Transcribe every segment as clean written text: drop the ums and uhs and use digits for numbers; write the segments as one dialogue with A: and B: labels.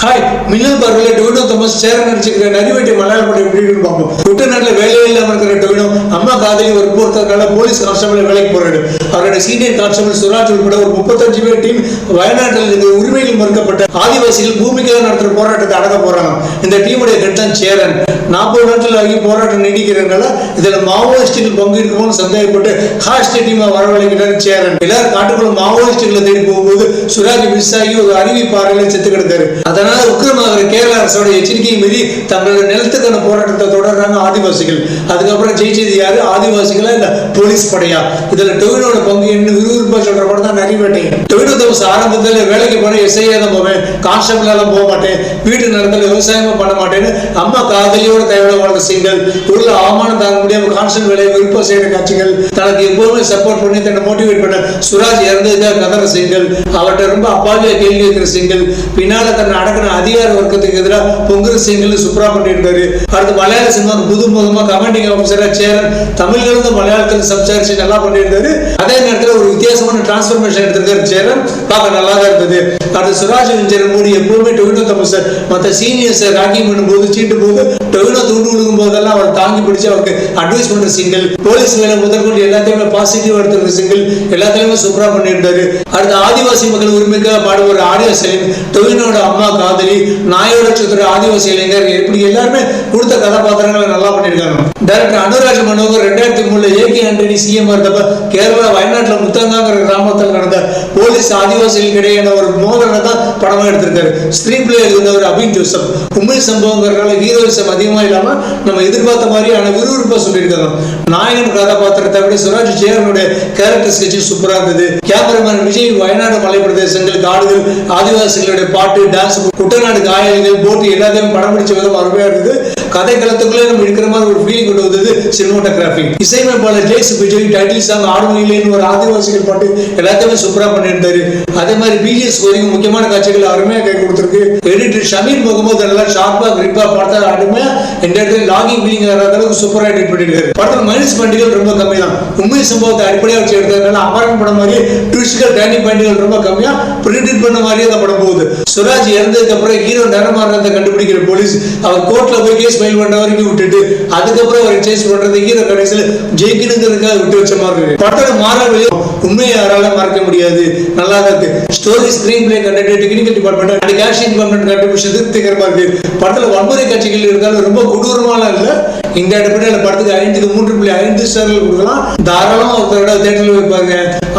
A: Hi மின்னல் பார்வையில Tovino Thomas Cheran நடிச்சிருக்கிற நரிவேட்டை மலையாள படம் எப்படி இருக்குன்னு பார்ப்போம். குட்டநாட்டில் வேலையே இல்லாமல் இருக்கிற டொவினோ அம்மா காதலி ஒரு போர்த்ததுனால போலீஸ் கான்ஸ்டபிள் வேலைக்கு போறாரு. அவருடைய சீனியர் கான்ஸ்டபிள் சுராஜ் உட்பட ஒரு 35 பேர் டீம் வயநாட்டில் இருக்கிற உரிமைகள் மறுக்கப்பட்ட ஆதிவாசிகள் பூமிக்காக நடத்துற போராட்டத்தை அடக்க போறாங்க. இந்த டீமுடைய ஹெட் தான் சேரன். 40 நாட்கள் ஆகி போராட்டம் நீடிக்கிறதுனால இதுல மாவோயிஸ்டுகள் பங்கு இருக்குமோன்னு சந்தேகப்பட்டு ஹாஸ்ட் டீமை வரவழைக்கிறார் சேரன். எல்லாரும் காட்டுக்குள்ள மாவோயிஸ்டுகளை தேடி போகும்போது சுராஜ் மிஸ் ஆகி ஒரு அருவி பாறையில செத்து கிடக்காரு. அதனால உக்கிரமாகிற கேரள அரசோட எச்சரிக்கையை மீறி தங்களோட நிலத்துக்கான போராட்டத்தை தொடர்றாங்க ஆதிவாசிகள். அதுக்கப்புறம் ஜெயிச்சது யாரு, ஆதிவாசிகளா இல்ல போலீஸ் படையா? இதுல டொவினோட பங்கு என்ன விறுவிறுப்பா சொல்ற படம் தான் நரிவேட்டை. டொவினோ தாமஸ் ஆரம்பத்துல வேலைக்கு போன எஸ்ஐயா தான் போவேன், கான்ஸ்டபிளால போக மாட்டேன், வீட்டு நிலத்துல விவசாயமா பண்ண மாட்டேன்னு அம்மா காதலியோட தேவையோட வாழ்ந்த சீன்கள், உள்ள அவமானம் தாங்க முடியாம கான்ஸ்டபிள் வேலையை விருப்பம் செய்யற காட்சிகள், தனக்கு எப்பவுமே சப்போர்ட் பண்ணி தன்னை மோட்டிவேட் பண்ண சுராஜ் இறந்ததுக்காக கதற சீன்கள், அவர்கிட்ட ரொம்ப அப்பாவியா கேள்வி கேட்கிற சீன்கள், பின்னால தன்னை அடக்கின அதிகார வர்க்கத்துக்கு எதிராக பொங்குற சீன்கள் சூப்பரா பண்ணியிருந்தாரு. அடுத்து மலையாள சினிமாவுக்கு புது முகமா கமாண்டிங் ஆஃபீஸரா சேரன் தமிழ்ல இருந்து மலையாளத்தில் சப்சாரிச்சு நல்லா பண்ணியிருந்தாரு. அதே நேரத்தில் ஒரு வித்தியாசமான டிரான்ஸ்பர்மேஷன் எடுத்திருக்காரு சேரன், பார்க்க நல்லா தான் இருந்தது. அடுத்து சுராஜ் சேரன் மூடி எப்பவுமே டொவினோ தாமஸ் மற்ற சீனியர்ஸை ராக்கிங் பண்ணும்போது சீட்டு போது டொவினோ துண்டு விழுகும் போதெல்லாம் அவர் தாங்கி பிடிச்சு அவருக்கு அட்வைஸ் பண்ற சிங்கிள், போலீஸ் வேலை முதற்கொண்டு எல்லாத்தையுமே பாசிட்டிவ் எடுத்துக்கிற சிங்கிள் எல்லாத்தையுமே சூப்பரா பண்ணியிருந்தாரு. அடுத்து ஆதிவாசி மக்கள் உரிமைக்காக பாடுவார் ஆடியோ செலின், டொவினோட அம்மா காதலி, நாயோட சுத்துற ஆதிவாசி இளைஞர், இப்படி எல்லாருமே கொடுத்த கதாபாத்திரங்களை நல்லா பண்ணியிருக்காங்க. Director Anuraj Manohar 2003 AK Antony CM இருந்தப்ப கேரளா வயநாட்டில் முத்தங்காங்கிற கிராமத்தில் நடந்த போலீஸ் ஆதிவாசிகளுக்கு இடையான ஒரு மோதலை தான் படமா எடுத்திருக்காரு. ஸ்கிரீன் பிளே எழுதினவர் அபின் ஜோசப். உண்மை சம்பவங்கிறதுனால ஹீரோயிசம் அதிகமா இல்லாம நம்ம எதிர்பார்த்த மாதிரி ஆன விறுவிறுப்பா சொல்லியிருக்காங்க. நாயகன் கதாபாத்திரத்தை விட சுராஜ் சேரனுடைய கேரக்டர் ஸ்கெட்ச் சூப்பரா இருந்தது. கேமராமேன் விஜய் வயநாடு மலை பிரதேசங்கள், காடுகள், ஆதிவாசிகளுடைய பாட்டு, டான்ஸ், குட்டநாடு காயல்கள், போட்டு எல்லாத்தையும் படம் பிடிச்ச விதம் அருமையா இருந்தது. கதை களத்துக்குள்ளே நம்ம இருக்கிற மாதிரி ஒரு ஃபீலிங் கொண்டு வந்தது சினிமாட்டோகிராஃபி. இசையமைப்பாளர் ஜெய்ஸ் விஜய் டைட்டில் சாங் ஆடுமையிலேன்னு ஒரு ஆதிவாசிகள் பாட்டு எல்லாத்தையுமே சூப்பரா பண்ணியிருந்தாரு. அதே மாதிரி பிஜிஎஸ் வரைக்கும் முக்கியமான காட்சிகள் அருமையா கை கொடுத்திருக்கு. எடிட்டர் ஷமீர் முகமது நல்லா ஷார்ப்பா கிரிப்பா படத்தை அருமையா இந்த இடத்துல லாகிங் ஃபீலிங் அளவுக்கு சூப்பரா எடிட் பண்ணிருக்காரு. படத்தில் மைனஸ் பாயிண்ட்கள் ரொம்ப கம்மி தான். உண்மை சம்பவத்தை அடிப்படையாக வச்சு எடுத்ததுனால அமரன் படம் மாதிரி ட்விஸ்ட்கள் டேர்னிங் பாயிண்ட்கள் ரொம்ப கம்மியா ப்ரிடிக்ட் பண்ண மாதிரியே அந்த படம் போகுது. சுராஜ் இறந்ததுக்கு அப்புறம் ஹீரோ நேரமாறதை கண்டுபிடிக்கிற போலீஸ் அவர் கோர்ட்ல போய் கேஸ் ஃபைல் பண்ண வரைக்கும் விட்டுட்டு அதுக்கப்புறம் அவர் சேஸ் பண்றது ஹீரோ கடைசியில் ஜெயிக்கணுங்கிறதுக்காக விட்டு வச்ச மாதிரி இருக்கு. படத்தோட மாறவில்லை, உண்மையை யாரால மறக்க முடியாது, நல்லா தான் இருக்கு. Story, screen play, content, technical department and cashing department கண்டுபிடிச்சது திருப்திகரமா இருக்கு. படத்துல வன்முறை காட்சிகள் இருந்தாலும் ரொம்ப கொடூரமான இல்ல. இந்த அடிப்படையில் படத்துக்கு 5க்கு 3.5 ஸ்டார்கள் கொடுக்கலாம். தாராளமா ஒருத்தரோட தேட்டரில் வைப்பாங்க.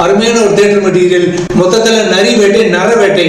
A: அருமையான ஒரு தேட்டர் மெட்டீரியல். மொத்தத்துல நரிவேட்டை, நரவேட்டை.